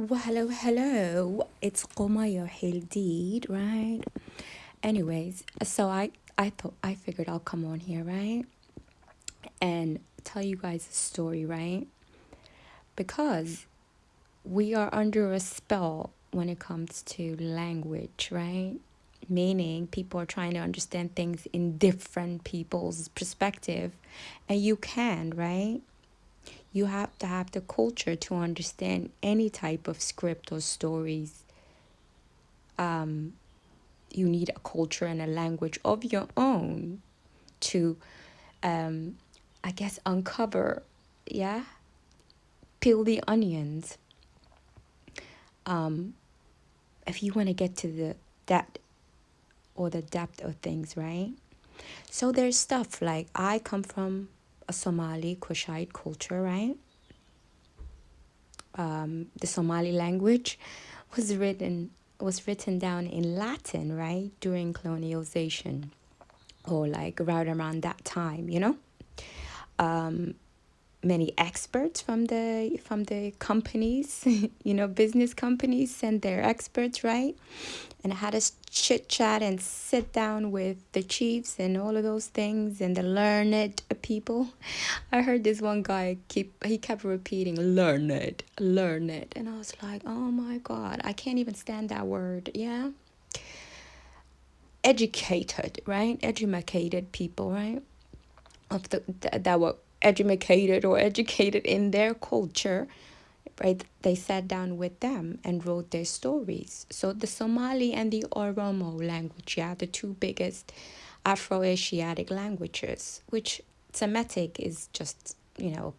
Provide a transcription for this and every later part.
Well, hello, hello. It's Qomaya Hildid, right? Anyways, so I thought I figured I'll come on here, right? And tell you guys a story, right? Because we are under a spell when it comes to language, right? Meaning people are trying to understand things in different people's perspective, and you can, right? You have to have the culture to understand any type of script or stories. You need a culture and a language of your own to, um, I guess, uncover, yeah, peel the onions. If you want to get to the that or the depth of things, right? So there's stuff like I come from a Somali Kushite culture, right? The Somali language was written down in Latin, right, during colonialization or like right around that time, you know. Many experts from the companies, business companies send their experts, right, and had a chit chat and sit down with the chiefs and all of those things and the learned people. I heard this one guy he kept repeating learned, and I was like, oh my god, I can't even stand that word. Yeah, educated, right? Educated people, right? Of the that were educated or educated in their culture, right? They sat down with them and wrote their stories. So the Somali and the Oromo language, yeah, the two biggest Afro-Asiatic languages, which Semitic is just,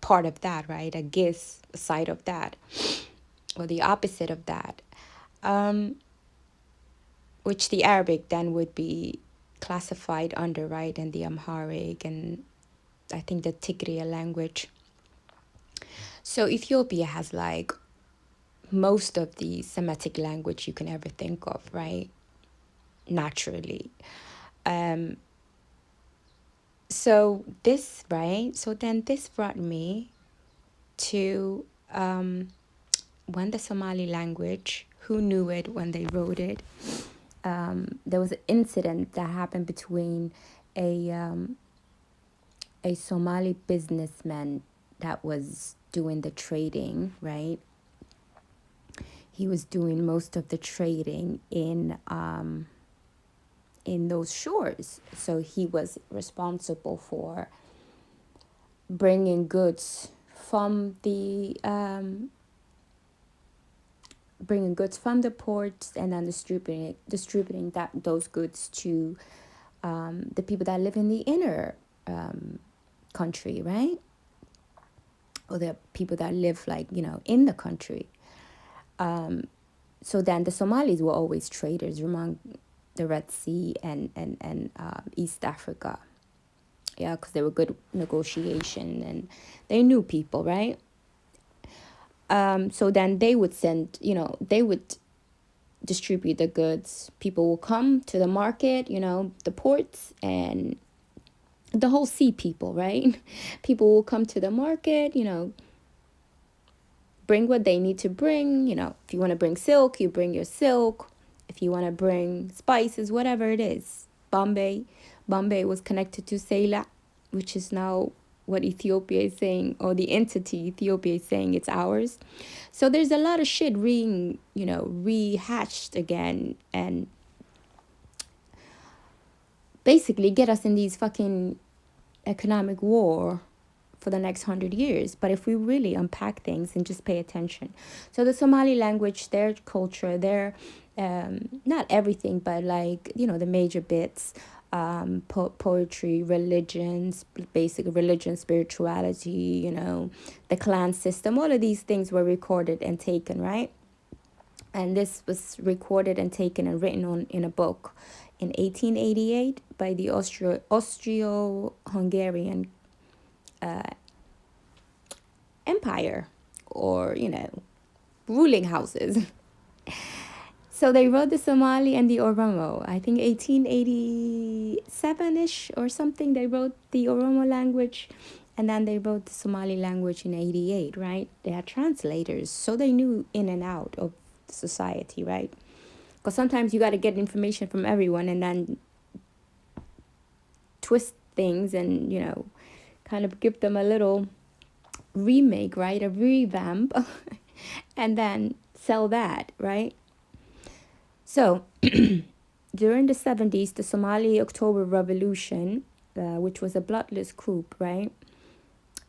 part of that, right? A giz, a side of that, or the opposite of that, which the Arabic then would be classified under, right? And the Amharic and I think the Tigrinya language. So Ethiopia has like most of the Semitic language you can ever think of, right? Naturally. Um, so this, right? So then this brought me to when the Somali language, who knew it when they wrote it? There was an incident that happened between a um, a Somali businessman that was doing the trading, right? He was doing most of the trading in those shores. So he was responsible for bringing goods from the ports and then distributing those goods to the people that live in the inner country, right? Or the people that live like in the country. So then the Somalis were always traders among the Red Sea and East Africa. Yeah, because they were good negotiation and they knew people, right? So then they would send, they would distribute the goods. People will come to the market, the ports and the whole sea people, right? People will come to the market, bring what they need to bring. If you want to bring silk, you bring your silk. If you want to bring spices, whatever it is. Bombay was connected to Sela, which is now what Ethiopia is saying, or the entity Ethiopia is saying it's ours. So there's a lot of shit being, rehatched again and basically get us in these fucking economic war for the next 100 years. But if we really unpack things and just pay attention. So the Somali language, their culture, their, not everything, but like, the major bits, poetry, religions, basic religion, spirituality, the clan system, all of these things were recorded and taken, right? And this was recorded and taken and written on in a book in 1888 by the Austro-Hungarian empire, or ruling houses. So they wrote the Somali and the Oromo. I think 1887ish or something. They wrote the Oromo language, And then they wrote the Somali language in 88, right? They had translators, so they knew in and out of society, right? Because sometimes you got to get information from everyone and then twist things and, kind of give them a little remake, right? A revamp, and then sell that, right? So, during the 70s, the Somali October Revolution, which was a bloodless coup, right?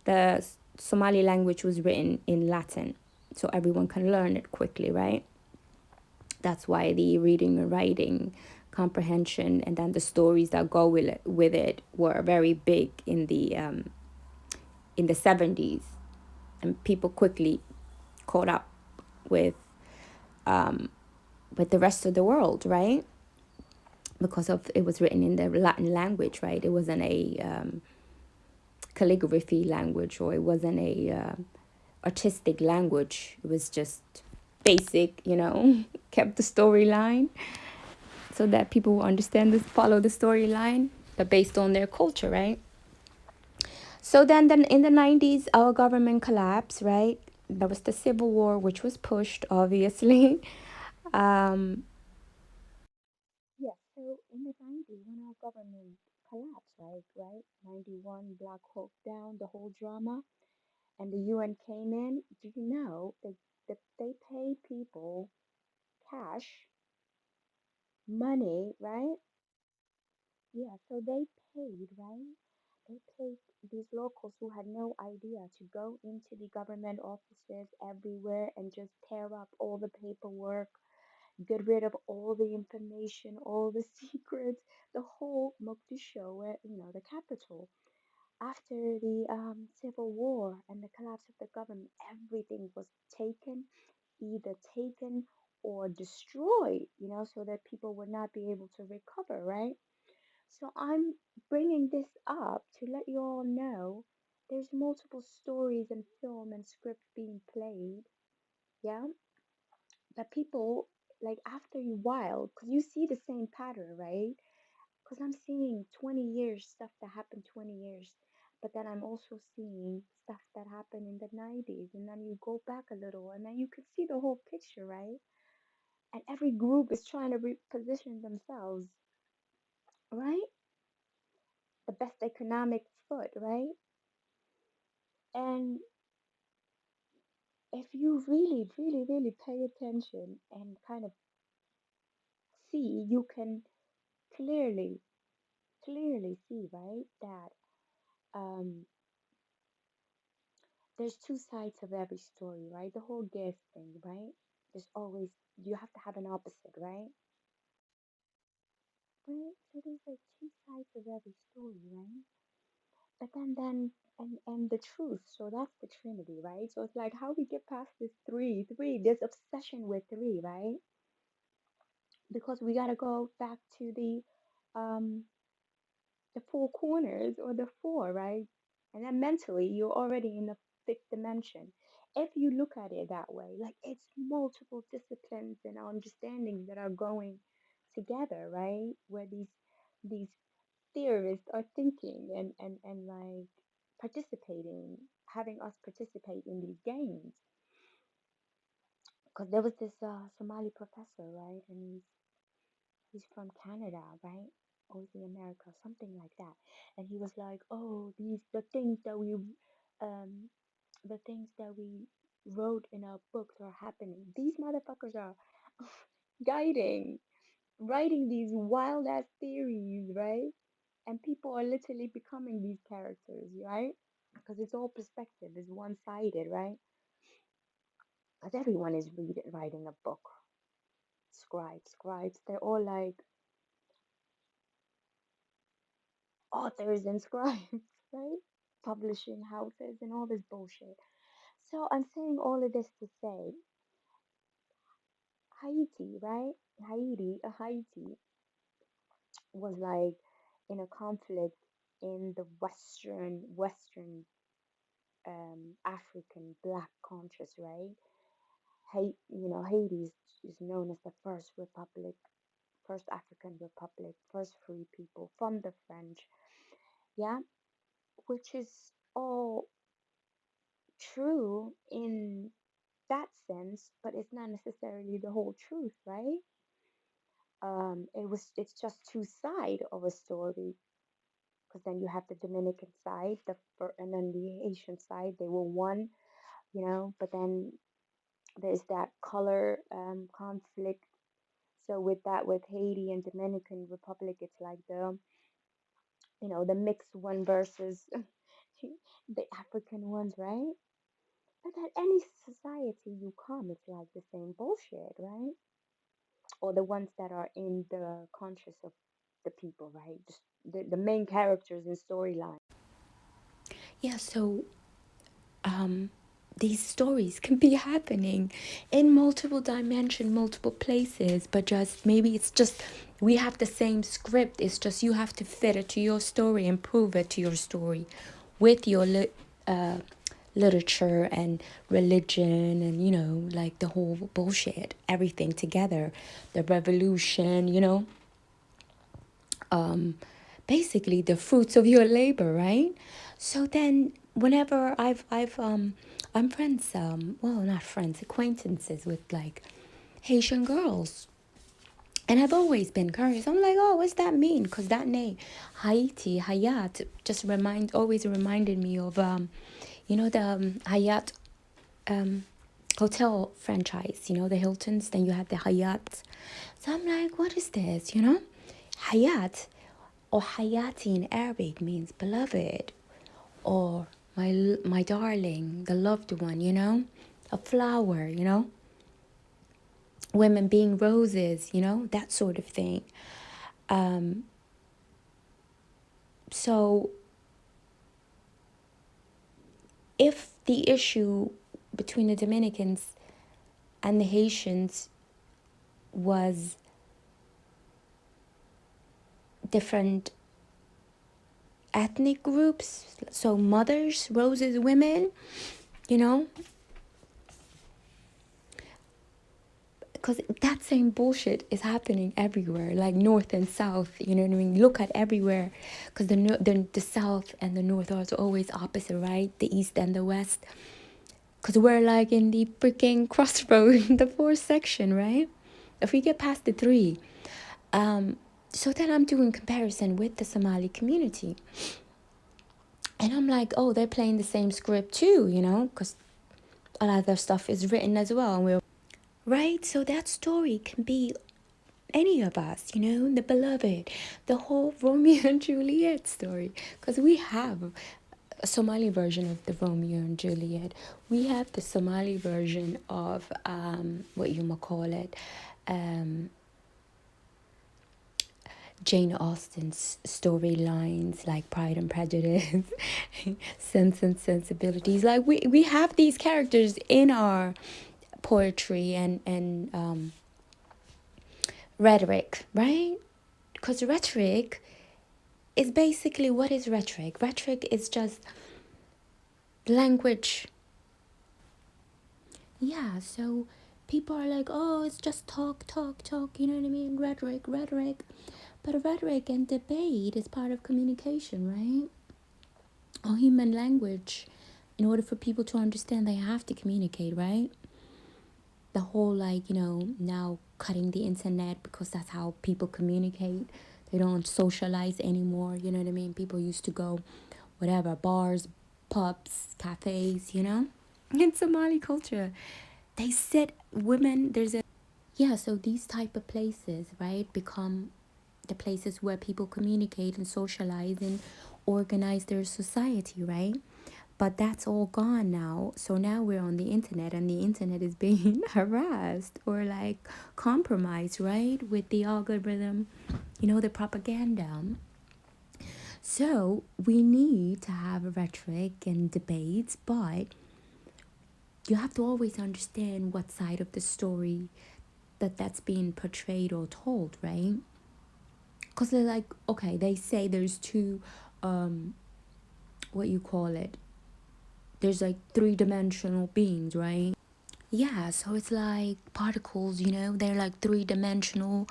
The Somali language was written in Latin, so everyone can learn it quickly, right? That's why the reading and writing comprehension and then the stories that go with it were very big in the 70s, and people quickly caught up with with the rest of the world, right? Because of it was written in the Latin language, right? It wasn't a calligraphy language, or it wasn't a artistic language. It was just basic, kept the storyline so that people will understand this, follow the storyline, but based on their culture, right? So then in the 90s, our government collapsed, right? There was the Civil War, which was pushed, obviously. Um, yeah, so in the 90s, when our government collapsed, right? 91, Black Hawk Down, the whole drama, and the UN came in. Do you know that they pay people cash, money, right? Yeah, so they paid, right? They paid these locals who had no idea to go into the government offices everywhere and just tear up all the paperwork, get rid of all the information, all the secrets, the whole Mogadishu, where, the capital. After the civil war and the collapse of the government, everything was taken, either taken or destroyed, so that people would not be able to recover, right? So I'm bringing this up to let you all know there's multiple stories and film and script being played, yeah, that people like after a while, because you see the same pattern, right? Because I'm seeing 20 years stuff that happened 20 years, but then I'm also seeing stuff that happened in the 90s, and then you go back a little, and then you can see the whole picture, right? And every group is trying to reposition themselves, right? The best economic foot, right? And if you really, really, really pay attention and kind of see, you can clearly, clearly see, right, that um, there's two sides of every story, right? The whole gift thing, right? There's always, you have to have an opposite, right? Right? So there's like two sides of every story, right? But and the truth. So that's the Trinity, right? So it's like how we get past this this obsession with three, right? Because we gotta go back to um the four corners or the four, right? And then mentally you're already in the fifth dimension. If you look at it that way, like it's multiple disciplines and understandings that are going together, right? Where these theorists are thinking and like participating, having us participate in these games. Because there was this Somali professor, right? And he's from Canada, right? Or is he America? Something like that. And he was like, "Oh, um, the things that we wrote in our books are happening. These motherfuckers are guiding, writing these wild ass theories, right? And people are literally becoming these characters, right? Because it's all perspective, it's one sided, right? Because everyone is writing a book. Scribes, they're all like authors and scribes, right? Publishing houses and all this bullshit. So I'm saying all of this to say Haiti, right? Haiti was like in a conflict in the Western African black conscious, right? Haiti is known as the first republic, first African republic, first free people from the French, yeah, which is all true in that sense, but it's not necessarily the whole truth, right? It's just two side of a story, because then you have the Dominican side, and then the Haitian side. They were one, but then there's that color conflict. So with that, with Haiti and Dominican Republic, it's like the mixed one versus the African ones, right? But at any society you come, it's like the same bullshit, right? Or the ones that are in the conscious of the people, right? Just the main characters in storyline. Yeah, so um, these stories can be happening in multiple dimension, multiple places, but just maybe it's just we have the same script. It's just you have to fit it to your story and prove it to your story with your uh, literature and religion and like the whole bullshit, everything together, the revolution, basically the fruits of your labor, right? So then whenever I'm friends, well, not friends, acquaintances with like Haitian girls. And I've always been curious. I'm like, oh, what's that mean? Because that name, Haiti, Hayat, just always reminded me of, the Hayat um, hotel franchise, the Hiltons. Then you have the Hayat. So I'm like, what is this? Hayat or Hayati in Arabic means beloved or my darling, the loved one, a flower, women being roses, that sort of thing. Um, so if the issue between the Dominicans and the Haitians was different ethnic groups, so mothers, roses, women, you know, because that same bullshit is happening everywhere, like north and south. You know what I mean? Look at everywhere, because the south and the north are always opposite, right? The east and the west, because we're like in the freaking crossroad, the fourth section, right? If we get past the three, um, so then I'm doing comparison with the Somali community, and I'm like, oh, they're playing the same script too, because a lot of their stuff is written as well, and we're right. So that story can be any of us, the beloved, the whole Romeo and Juliet story, because we have a Somali version of the Romeo and Juliet. We have the Somali version of what you might call it, um, Jane Austen's storylines like Pride and Prejudice, Sense and Sensibilities. Like we have these characters in our poetry and rhetoric, right? Because rhetoric is basically, what is rhetoric? Rhetoric is just language. Yeah, so people are like, oh, it's just talk, talk, talk, you know what I mean? Rhetoric, rhetoric. But rhetoric and debate is part of communication, right? Or human language. In order for people to understand, they have to communicate, right? The whole, like, now cutting the internet because that's how people communicate. They don't socialize anymore, you know what I mean? People used to go, whatever, bars, pubs, cafes, In Somali culture, they sit, women, yeah, so these type of places, right, become the places where people communicate and socialize and organize their society, right? But that's all gone now. So now we're on the internet, and the internet is being harassed or like compromised, right? With the algorithm, the propaganda. So we need to have rhetoric and debates, but you have to always understand what side of the story that's being portrayed or told, right? Because they're like, okay, they say there's two, what you call it, there's like three-dimensional beings, right? Yeah, so it's like particles, they're like three-dimensional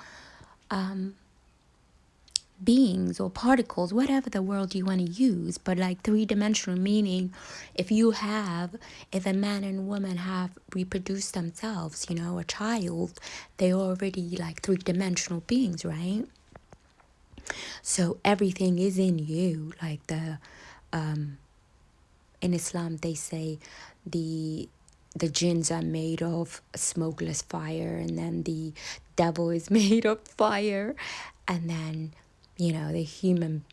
beings or particles, whatever the word you want to use, but like three-dimensional, meaning if a man and woman have reproduced themselves, a child, they're already like three-dimensional beings, right? So everything is in you. Like in Islam they say the jinns are made of smokeless fire, and then the devil is made of fire, and then the human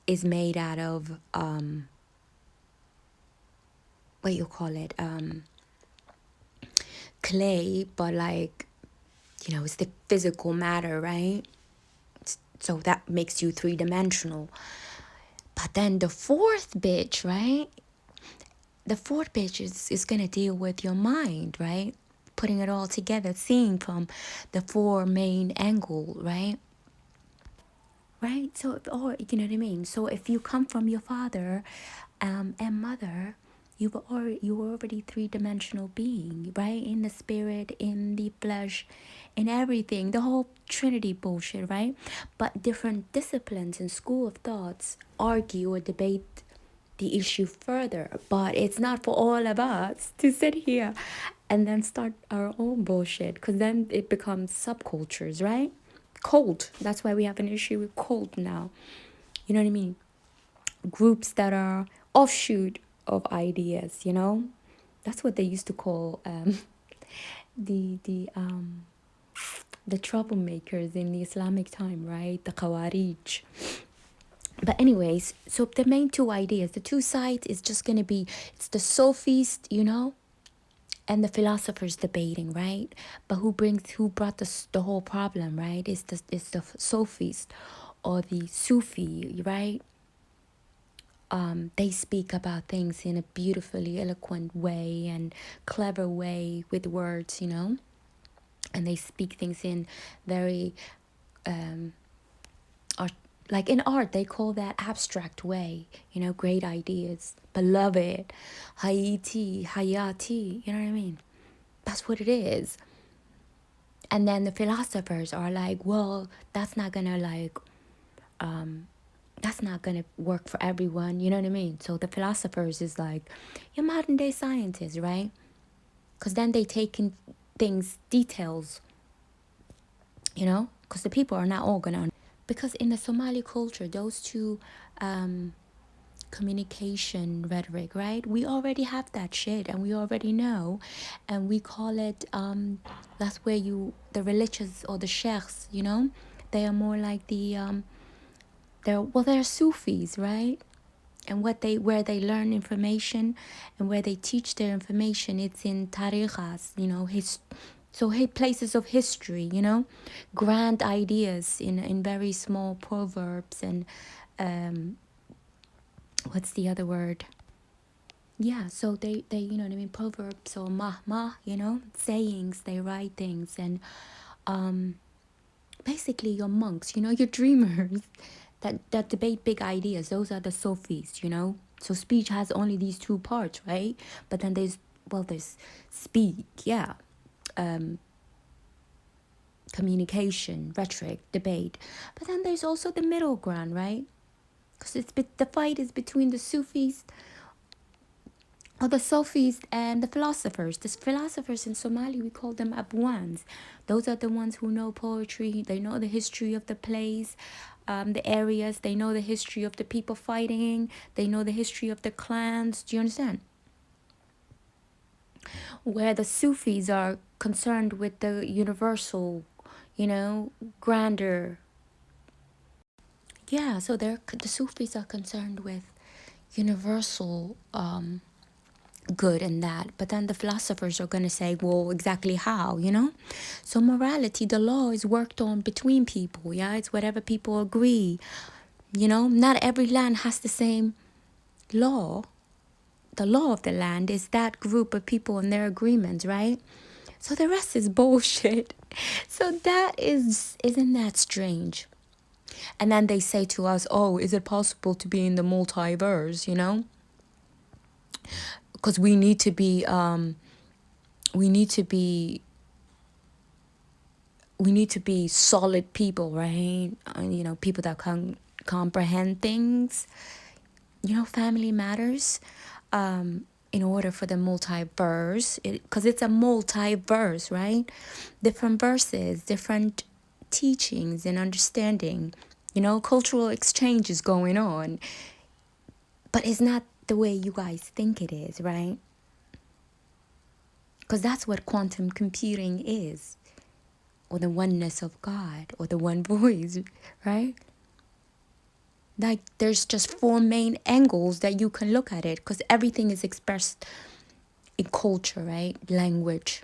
is made out of what you call it, clay, but like it's the physical matter, right? So that makes you three-dimensional. But then the fourth bitch, right? The fourth bitch is gonna deal with your mind, right? Putting it all together, seeing from the four main angle, right? Right? So, or you know what I mean? So if you come from your father and mother, you were already three-dimensional being, right? In the spirit, in the flesh, in everything, the whole Trinity bullshit, right? But different disciplines and school of thoughts argue or debate the issue further. But it's not for all of us to sit here and then start our own bullshit, because then it becomes subcultures, right? Cult. That's why we have an issue with cult now. You know what I mean? Groups that are offshoot of ideas. That's what they used to call the the um the troublemakers in the Islamic time, right? The Khawarij. But anyways, so the main two ideas, the two sides is just gonna be, it's the Sophist, and the philosophers debating, right? But who brought the whole problem, right? It's the Sophist or the Sufi, right? They speak about things in a beautifully eloquent way and clever way with words, and they speak things in very art, like in art they call that abstract way, great ideas, beloved, Haiti, Hayati, you know what I mean? That's what it is. And then the philosophers are like, well, that's not gonna work for everyone, you know what I mean? So the philosophers is like your modern day scientists, right? Because then they take in things, details, because the people are not all gonna, because in the Somali culture, those two communication rhetoric, right? We already have that shit, and we already know, and we call it that's where the religious or the sheikhs, they are more like they're Sufis, right? And where they learn information and where they teach their information, it's in tariqas, places of history, grand ideas in very small proverbs and what's the other word? Yeah, so they you know what I mean, proverbs or mahmah, sayings, they write things, and basically your monks, your dreamers that debate big ideas. Those are the Sophies, So speech has only these two parts, right? But then there's speak, yeah, communication, rhetoric, debate. But then there's also the middle ground, right? Because the fight is between the Sufis or the Sophists and the philosophers. The philosophers in Somali, we call them Abwans. Those are the ones who know poetry. They know the history of the place, the areas. They know the history of the people fighting. They know the history of the clans. Do you understand? Where the Sufis are concerned with the universal, grander. Yeah, so the Sufis are concerned with universal good and that, but then the philosophers are going to say, well, exactly how, so morality, the law is worked on between people. Yeah, it's whatever people agree. Not every land has the same law. The law of the land is that group of people and their agreements, right? So the rest is bullshit. So isn't that strange? And then they say to us, oh, is it possible to be in the multiverse, because we need to be we need to be solid people, right? People that can comprehend things. Family matters. In order for the multiverse, because it's a multiverse, right? Different verses, different teachings and understanding. Cultural exchange is going on, but it's not the way you guys think it is, right? Because that's what quantum computing is, or the oneness of God, or the one voice, right? Like, there's just four main angles that you can look at it, because everything is expressed in culture, right? Language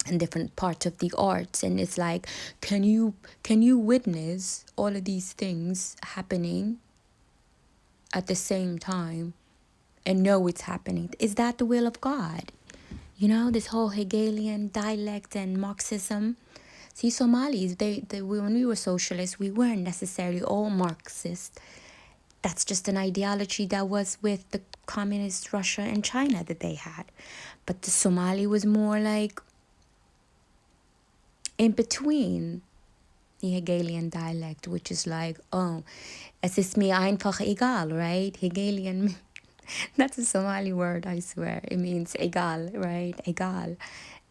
and different parts of the arts. And it's like, can you witness all of these things happening at the same time and know it's happening? Is that the will of God? This whole Hegelian dialect and Marxism. See, Somalis, when we were socialists, we weren't necessarily all Marxists. That's just an ideology that was with the communist Russia and China that they had. But the Somali was more like in between the Hegelian dialect, which is like, oh, es ist mir einfach egal, right? Hegelian, that's a Somali word, I swear. It means egal, right? Egal.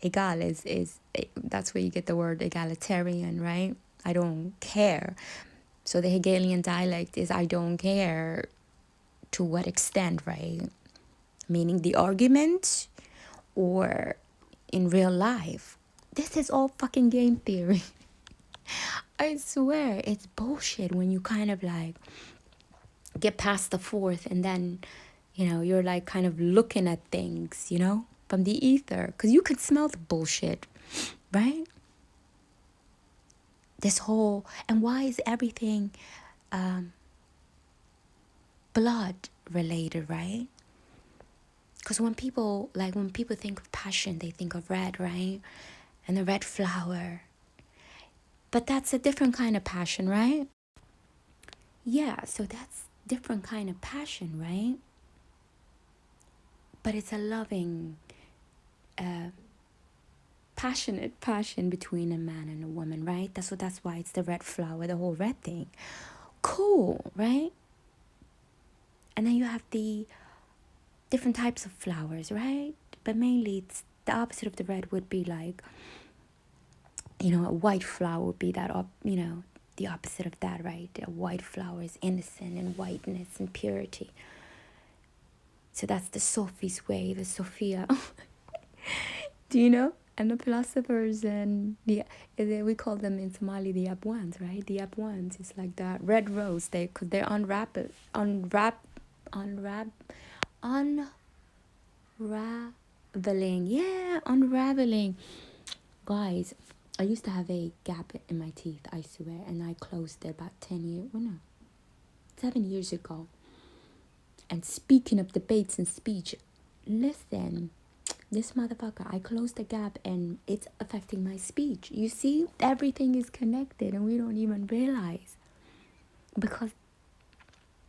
Egal is that's where you get the word egalitarian, right? I don't care. So the Hegelian dialect is I don't care. To what extent, right? Meaning the argument or in real life. This is all fucking game theory. I swear, it's bullshit when you kind of like get past the fourth and then, you're like kind of looking at things, from the ether. Because you could smell the bullshit, right? This whole, and why is everything blood related, right? Because when people think of passion, they think of red, right? And the red flower. But that's a different kind of passion, right? Yeah, so that's different kind of passion, right? But it's a loving, passionate passion between a man and a woman, right? That's why it's the red flower, the whole red thing. Cool, right? And then you have the different types of flowers, right? But mainly it's the opposite of the red would be like, a white flower would be that, the opposite of that, right? A white flower is innocent and whiteness and purity. So that's the Sophie's way, the Sophia. Do you know? And the philosophers and we call them in Somali the Abwans, right? The Abwans is like that red rose. Because they're unraveling. Yeah, unraveling. Guys, I used to have a gap in my teeth, I swear, and I closed it about 7 years ago. And speaking of debates and speech, listen, this motherfucker, I closed the gap and it's affecting my speech. You see, everything is connected and we don't even realize. Because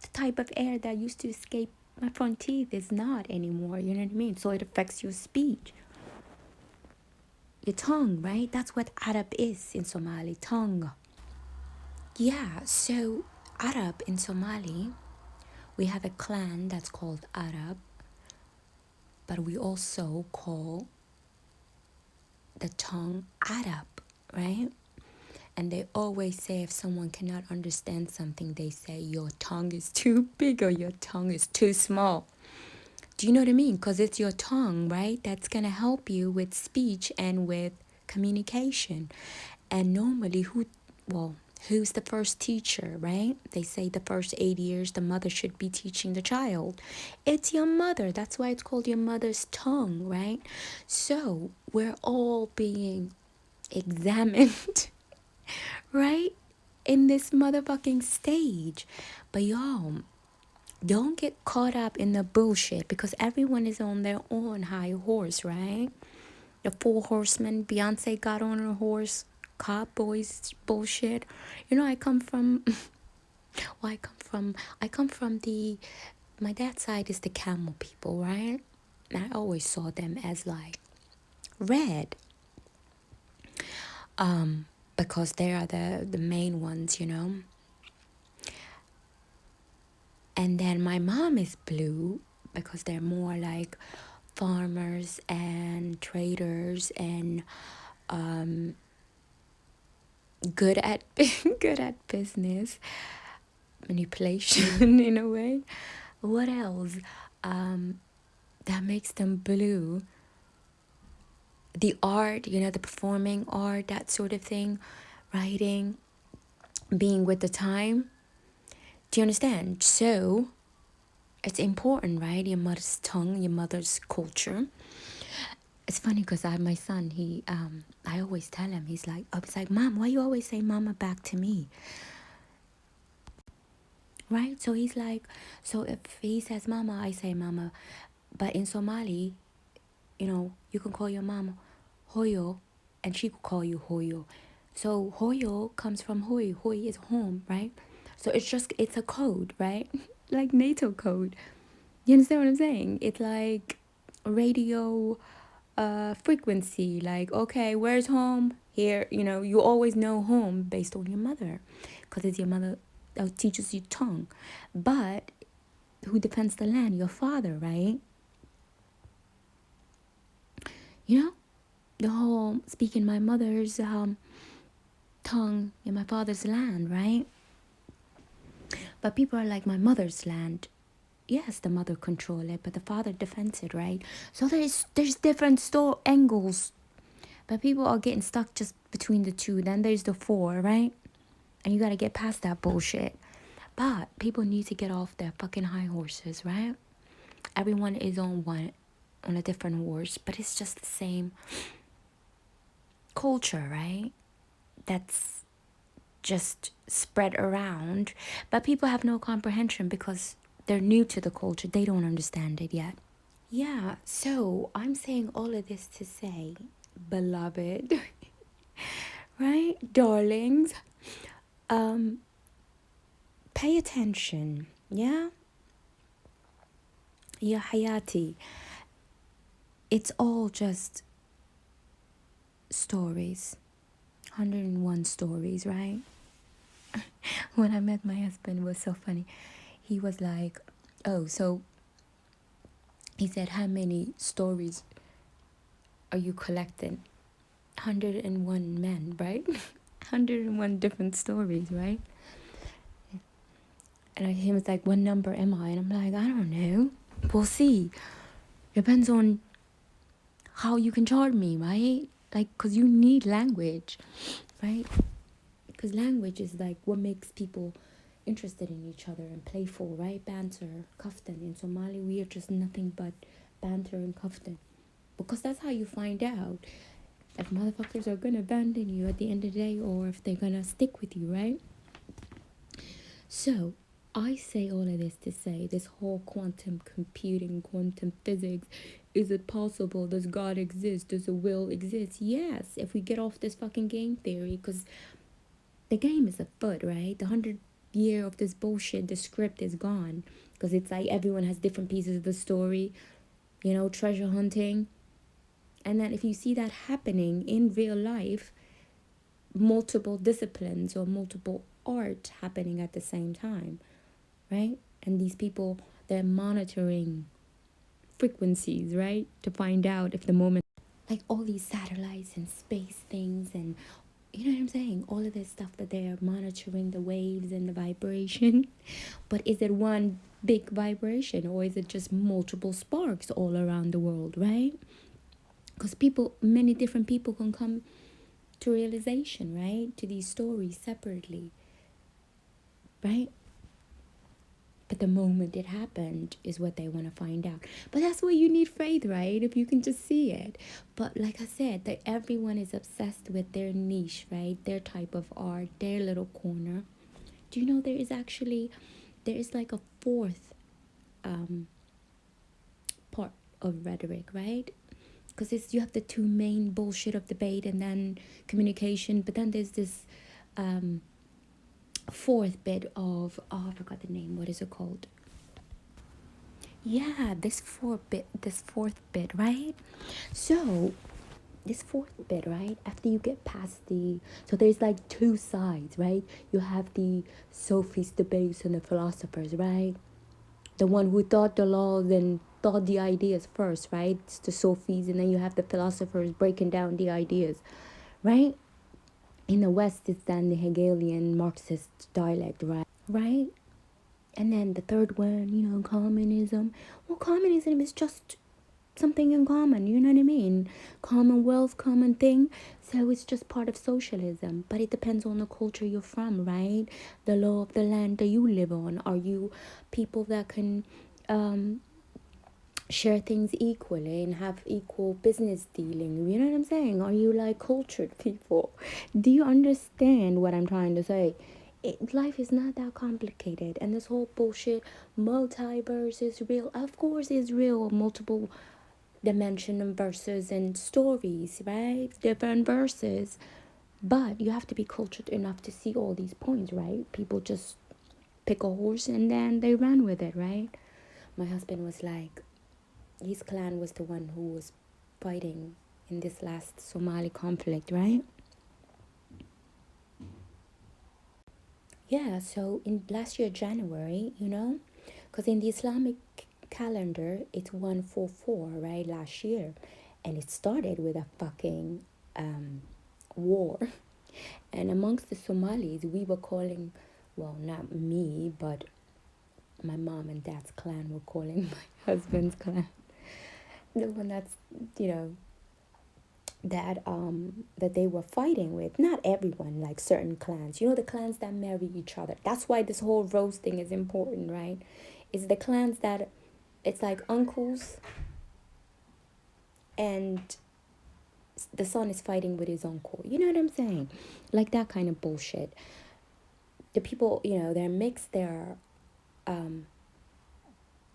the type of air that used to escape my front teeth is not anymore, you know what I mean? So it affects your speech. Your tongue, right? That's what Arab is in Somali, tongue. Yeah, so Arab in Somali, we have a clan that's called Arab, but we also call the tongue Arab, right? And they always say if someone cannot understand something, they say your tongue is too big or your tongue is too small. Do you know what I mean? Because it's your tongue, right? That's going to help you with speech and with communication. And normally, who's the first teacher, right? They say the first 8 years, the mother should be teaching the child. It's your mother. That's why it's called your mother's tongue, right? So we're all being examined, right? In this motherfucking stage. But y'all, don't get caught up in the bullshit because everyone is on their own high horse, right? The four horsemen, Beyonce got on her horse, cowboys bullshit. I come from I come from my dad's side is the camel people, right? And I always saw them as like red. because they are the main ones, you know. And then my mom is blue because they're more like farmers and traders and good at good at business manipulation in a way. What else? Um, that makes them blue. The art, you know, the performing art, that sort of thing, writing, being with the time. Do you understand? So it's important, right? Your mother's tongue, your mother's culture. It's funny because I have my son. I always tell him, I was like, Mom, why you always say Mama back to me, right? So he's like, so if he says Mama, I say Mama, but in Somali, you know, you can call your mom Hoyo, and she could call you Hoyo. So Hoyo comes from Hoi. Hoi is home, right? So it's a code, right? Like NATO code. You understand what I'm saying? It's like radio frequency. Like, okay, where's home? Here, you know, you always know home based on your mother, because it's your mother that teaches you tongue. But who defends the land? Your father, right? You know, the whole speaking my mother's tongue in my father's land, right? But people are like, my mother's land. Yes, the mother control it, but the father defends it, right? So there's different angles, but people are getting stuck just between the two. Then there's the four, right? And you gotta get past that bullshit. But people need to get off their fucking high horses, right? Everyone is on a different horse, but it's just the same culture, right? That's just spread around, but people have no comprehension because they're new to the culture. They don't understand it yet. Yeah, so I'm saying all of this to say, beloved, right, darlings, um, pay attention. Yeah, ya hayati. It's all just stories, 101 stories, right? When I met my husband, it was so funny. He was like, oh, so he said, how many stories are you collecting? 101 men, right? 101 different stories, right? And he was like, what number am I? And I'm like, I don't know. We'll see. Depends on how you can charge me, right? Like, because you need language, right? Because language is like what makes people interested in each other and playful, right? Banter, kaftan. In Somali, we are just nothing but banter and kaftan. Because that's how you find out if motherfuckers are gonna abandon you at the end of the day or if they're gonna stick with you, right? So I say all of this to say this whole quantum computing, quantum physics, is it possible? Does God exist? Does a will exist? Yes, if we get off this fucking game theory, because the game is afoot, right? The 100 year of this bullshit, the script is gone, because it's like everyone has different pieces of the story, you know, treasure hunting. And then if you see that happening in real life, multiple disciplines or multiple art happening at the same time, right? And these people, they're monitoring frequencies, right? To find out if the moment, like all these satellites and space things and you know what I'm saying? All of this stuff that they're monitoring the waves and the vibration. But is it one big vibration or is it just multiple sparks all around the world, right? Because many different people can come to realization, right? To these stories separately, right? But the moment it happened is what they want to find out. But that's why you need faith, right? If you can just see it. But like I said, that everyone is obsessed with their niche, right? Their type of art, their little corner. Do you know there is like a fourth part of rhetoric, right? Because it's you have the two main bullshit of debate and then communication, but then there's this fourth bit of, oh, I forgot the name. What is it called? Yeah, this fourth bit, right? So this fourth bit, right? After you get past the, so there's like two sides, right? You have the sophists, the babes, and the philosophers, right? The one who thought the laws and thought the ideas first, right? It's the sophies, and then you have the philosophers breaking down the ideas, right? In the West, it's then the Hegelian Marxist dialect, right? And then the third one, communism. Well, communism is just something in common, you know what I mean? Commonwealth, common thing. So it's just part of socialism. But it depends on the culture you're from, right? The law of the land that you live on. Are you people that can um, share things equally and have equal business dealing? You know what I'm saying? Are you like cultured people? Do you understand what I'm trying to say? Life is not that complicated, and this whole bullshit multiverse is real. Of course it's real. Multiple dimension and verses and stories, right? Different verses. But you have to be cultured enough to see all these points, right? People just pick a horse and then they run with it, right? My husband was like, his clan was the one who was fighting in this last Somali conflict, right? Yeah, so in last year, January, because in the Islamic calendar, it's 144, right? Last year. And it started with a fucking war. And amongst the Somalis, we were calling, well, not me, but my mom and dad's clan were calling my husband's clan. The one that's, you know, that they were fighting with. Not everyone, like certain clans. The clans that marry each other. That's why this whole rose thing is important, right? It's the clans that it's like uncles and the son is fighting with his uncle. You know what I'm saying? Like that kind of bullshit. The people, they're mixed. They're um,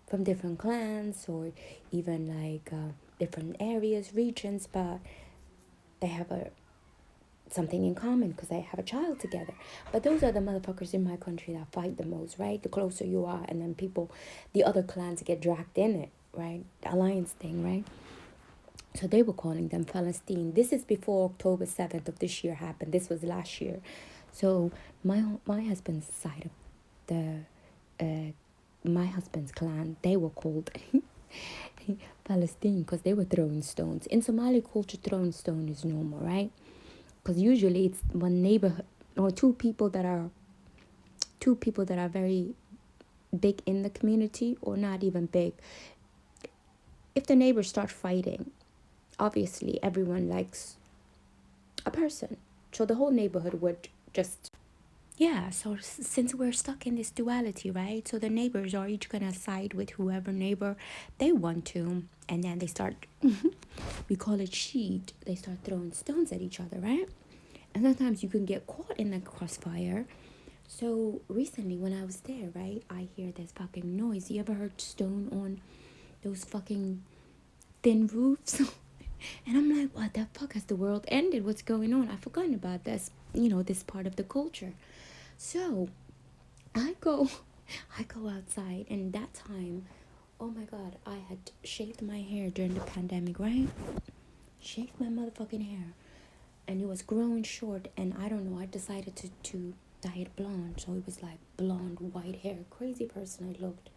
from different clans or even like different areas, regions, but they have something in common because they have a child together. But those are the motherfuckers in my country that fight the most, right? The closer you are, and then the other clans get dragged in it, right? The alliance thing, right? So they were calling them Palestine. This is before October 7th of this year happened. This was last year. So my husband's side of the my husband's clan, they were called Palestine because they were throwing stones. In Somali culture, throwing stone is normal, right? Because usually it's one neighborhood or two people that are very big in the community or not even big. If the neighbors start fighting, obviously everyone likes a person, so the whole neighborhood would just, yeah. So since we're stuck in this duality, right? So the neighbors are each gonna side with whoever neighbor they want to, and then they start, we call it sheet, they start throwing stones at each other, right? And sometimes you can get caught in the crossfire. So recently when I was there, right, I hear this fucking noise. You ever heard stone on those fucking thin roofs? And I'm like, what the fuck, has the world ended? What's going on? I've forgotten about this, this part of the culture. So I go I go outside, and that time, oh my god, I had shaved my hair during the pandemic, right? Shaved my motherfucking hair. And it was growing short, and I don't know, I decided to dye it blonde. So it was like blonde, white hair. Crazy person I looked.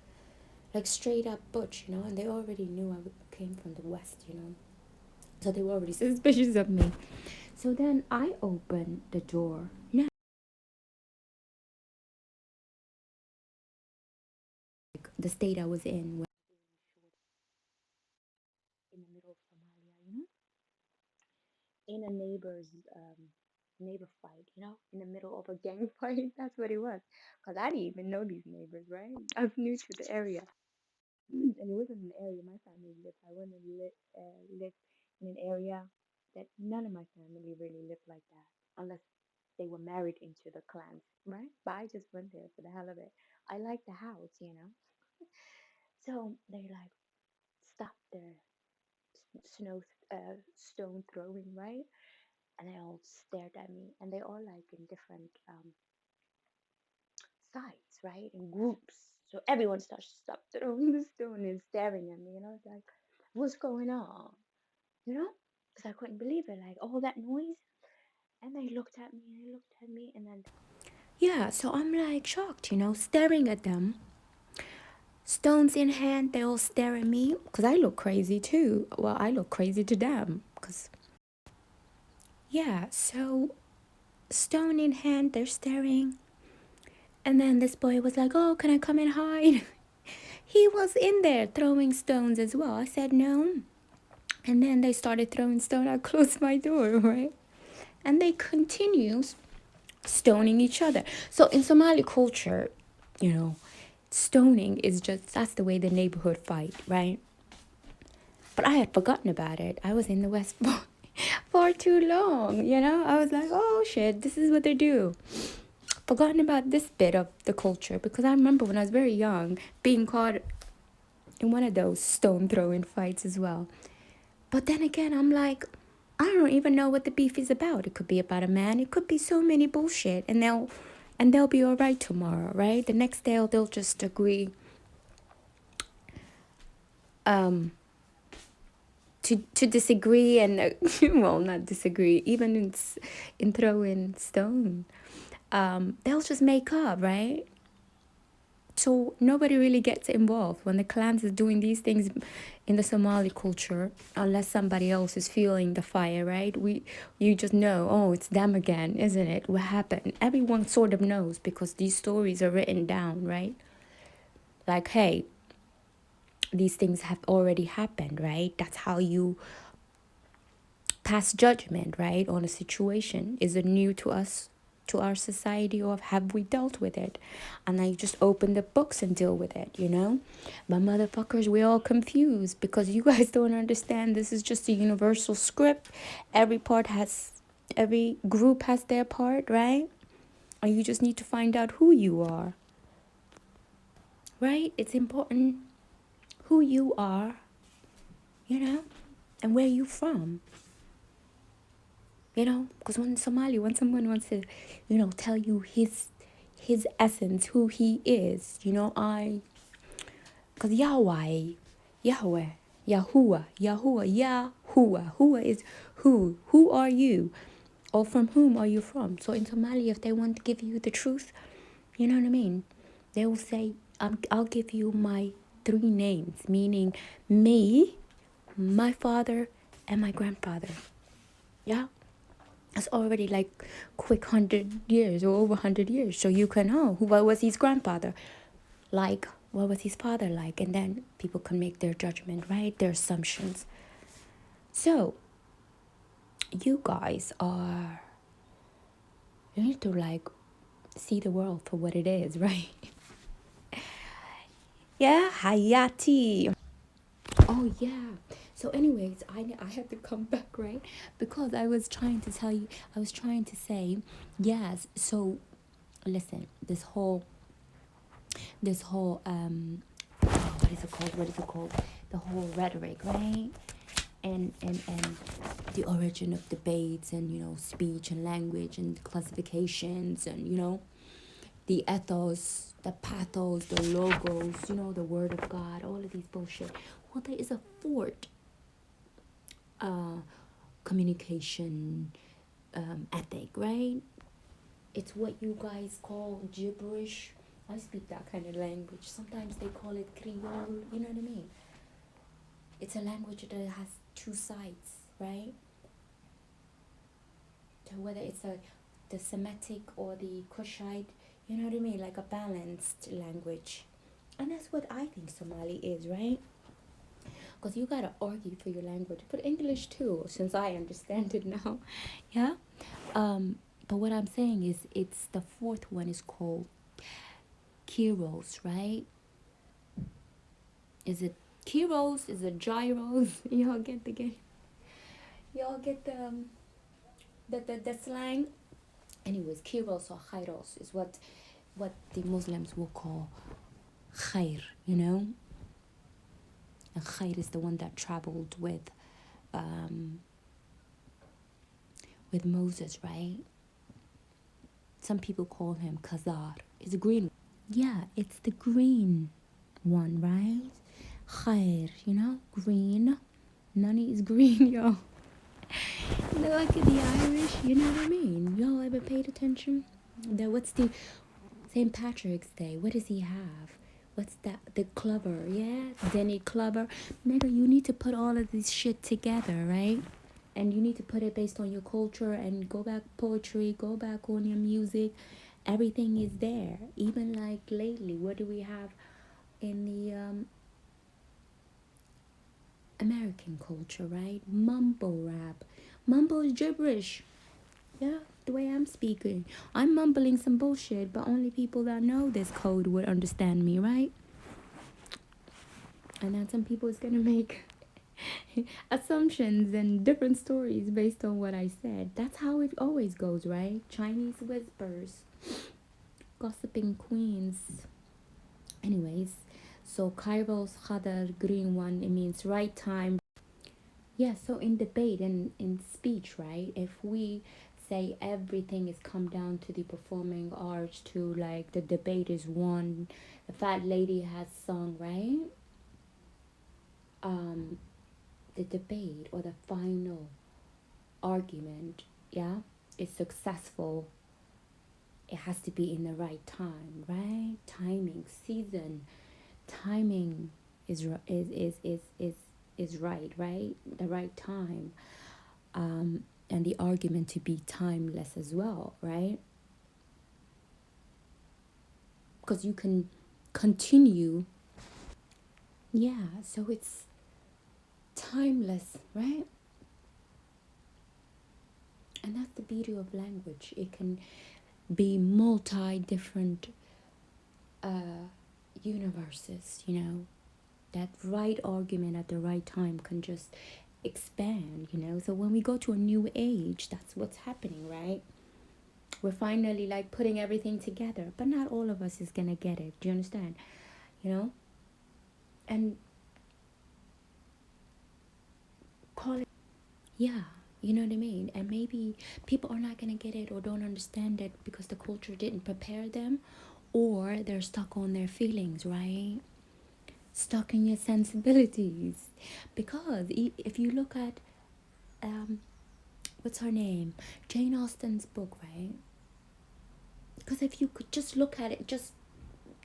Like straight up butch, and they already knew I came from the West. So they were already suspicious of me. So then I opened the door. Now, like the state I was in in the middle of Somalia, in a neighbor fight, in the middle of a gang fight. That's what it was. Because I didn't even know these neighbors, right? I was new to the area. And it wasn't an area my family lived. I went and lived in an area that none of my family really lived like that, unless they were married into the clans, right? But I just went there for the hell of it. I liked the house. So they like stopped their snow stone throwing, right? And they all stared at me, and they all like in different sides, right? In groups. So everyone starts stop throwing the stone and staring at me, and I was like, "What's going on?" You know? because I couldn't believe it. Like all that noise, and they looked at me and they looked at me, and then Yeah, so I'm like shocked, staring at them. Stones in hand, they all stare at me because I look crazy too. Well, I look crazy to them because, yeah, so stone in hand, they're staring. And then this boy was like, "Oh, can I come and hide?" He was in there throwing stones as well. I said no. And then they started throwing stones. I closed my door, right? And they continue stoning each other. So in Somali culture, you know, stoning is just that's the way the neighborhood fight, right? But I had forgotten about it. I was in the West for too long. I was like, oh shit, this is what they do. Forgotten about this bit of the culture because I remember when I was very young being caught in one of those stone throwing fights as well. But then again, I'm like, I don't even know what the beef is about. It could be about a man. It could be so many bullshit, and they'll be all right tomorrow, right? The next day they'll just agree um to disagree and well, not disagree, even in throwing stone. They'll just make up, right? So nobody really gets involved when the clans is doing these things in the Somali culture, unless somebody else is feeling the fire, right? You just know, oh, it's them again, isn't it? What happened? Everyone sort of knows because these stories are written down, right? Like, hey, these things have already happened, right? That's how you pass judgment, right, on a situation. Is it new to us, to our society, or have we dealt with it? And I just open the books and deal with it. But motherfuckers, we all confused because you guys don't understand. This is just a universal script. Every group has their part, right? And you just need to find out who you are, right? It's important who you are, you know, and where you from. Because when someone wants to tell you his essence, who he is, because Yahweh, Yahuwah, Hua is who are you, or from whom are you from? So in Somalia, if they want to give you the truth, you know what I mean, they will say, I'll give you my three names, meaning me, my father, and my grandfather. Yeah, it's already like quick 100 years or over 100 years, so you can know what was his grandfather like, what was his father like, and then people can make their judgment, right, their assumptions. So you guys are, you need to like see the world for what it is, right? Yeah, Hayati. Oh yeah. So anyways, I had to come back, right? Because I was trying to tell you, I was trying to say, yes. So listen, this whole what is it called, the whole rhetoric, right? And the origin of debates, and speech and language and classifications, and the ethos, the pathos, the logos, the word of God, all of these bullshit. Well, there is a fourth uh communication ethic, right? It's what you guys call gibberish. I speak that kind of language. Sometimes they call it Creole. You know what I mean? It's a language that has two sides, right? So whether it's the Semitic or the Kushite, you know what I mean? Like a balanced language. And that's what I think Somali is, right? Because you gotta argue for your language. But English too, since I understand it now. Yeah? But what I'm saying is, it's the fourth one is called Kiros, right? Is it Kiros? Is it gyros? Y'all get the game? Y'all get the slang? Anyways, Kiros or Khairos is what the Muslims will call Khair, And Khair is the one that traveled with Moses, right? Some people call him Khazar. It's a green. Yeah, it's the green one, right? Khair, green. Nani is green, yo. Look at the Irish, you know what I mean? Y'all ever paid attention? What's the St. Patrick's Day? What does he have? What's that? The Clover, yeah? Denny Clover. Nigga, you need to put all of this shit together, right? And you need to put it based on your culture and go back poetry, go back on your music. Everything is there. Even like lately, what do we have in the American culture, right? Mumble rap. Mumble is gibberish. Yeah, the way I'm speaking. I'm mumbling some bullshit, but only people that know this code would understand me, right? And then some people is gonna make assumptions and different stories based on what I said. That's how it always goes, right? Chinese whispers, gossiping queens. Anyways, so Kairos Khadar green one, it means right time. Yeah, so in debate and in speech, right? If we say everything is come down to the performing arts, to like the debate is one, the fat lady has sung, right? Um, the debate or the final argument, yeah, is successful. It has to be in the right time, right? Timing, season, timing is right, right? The right time. And the argument to be timeless as well, right? Because you can continue, yeah, so it's timeless, right? And that's the beauty of language. It can be multi different universes, you know. That right argument at the right time can just expand, you know. So when we go to a new age, that's what's happening, right? We're finally like putting everything together, but not all of us is gonna get it. Do you understand? You know? And call it, yeah, you know what I mean? And maybe people are not gonna get it or don't understand it because the culture didn't prepare them, or they're stuck on their feelings, right? Stuck in your sensibilities. Because if you look at, um, what's her name? Jane Austen's book, right? Because if you could just look at it, just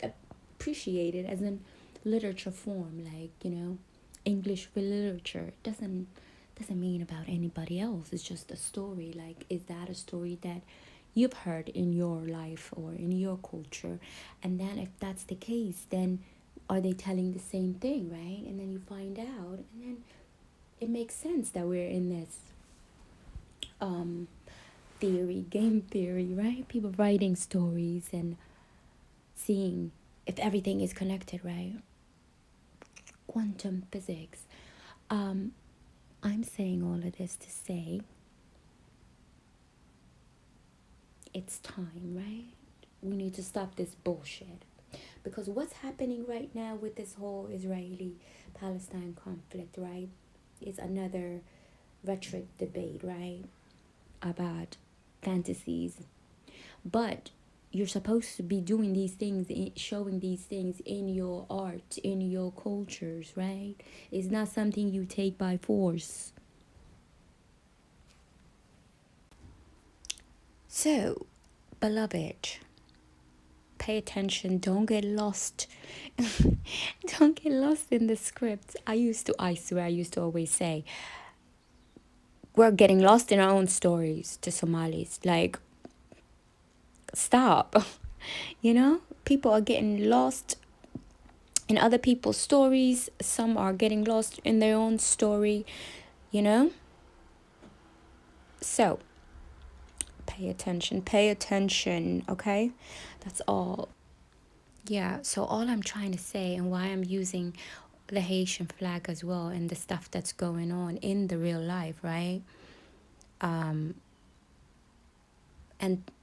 appreciate it as in literature form, like, you know, English literature, it doesn't mean about anybody else. It's just a story. Like, is that a story that you've heard in your life or in your culture? And then if that's the case, then are they telling the same thing, right? And then you find out, and then it makes sense that we're in this um theory, game theory, right? People writing stories and seeing if everything is connected, right? Quantum physics. Um, I'm saying all of this to say it's time, right? We need to stop this bullshit. Because what's happening right now with this whole Israeli Palestine conflict, right, is another rhetoric debate, right, about fantasies. But you're supposed to be doing these things, showing these things in your art, in your cultures, right? It's not something you take by force. So, beloved, pay attention. Don't get lost. Don't get lost in the script. I swear, I used to always say, we're getting lost in our own stories to Somalis. Like, stop. You know, people are getting lost in other people's stories. Some are getting lost in their own story, you know? So, pay attention, okay? That's all. Yeah, so all I'm trying to say and why I'm using the Haitian flag as well and the stuff that's going on in the real life, right? And,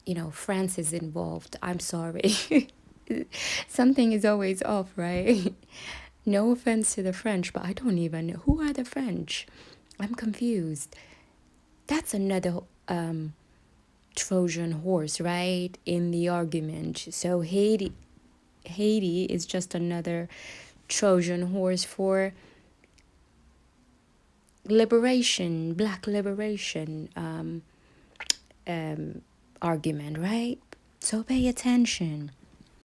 you know, France is involved. I'm sorry. Something is always off, right? No offense to the French, but I don't even know. Who are the French? I'm confused. That's another Trojan horse, right? In the argument. So Haiti is just another Trojan horse for liberation, black liberation argument, right? So pay attention.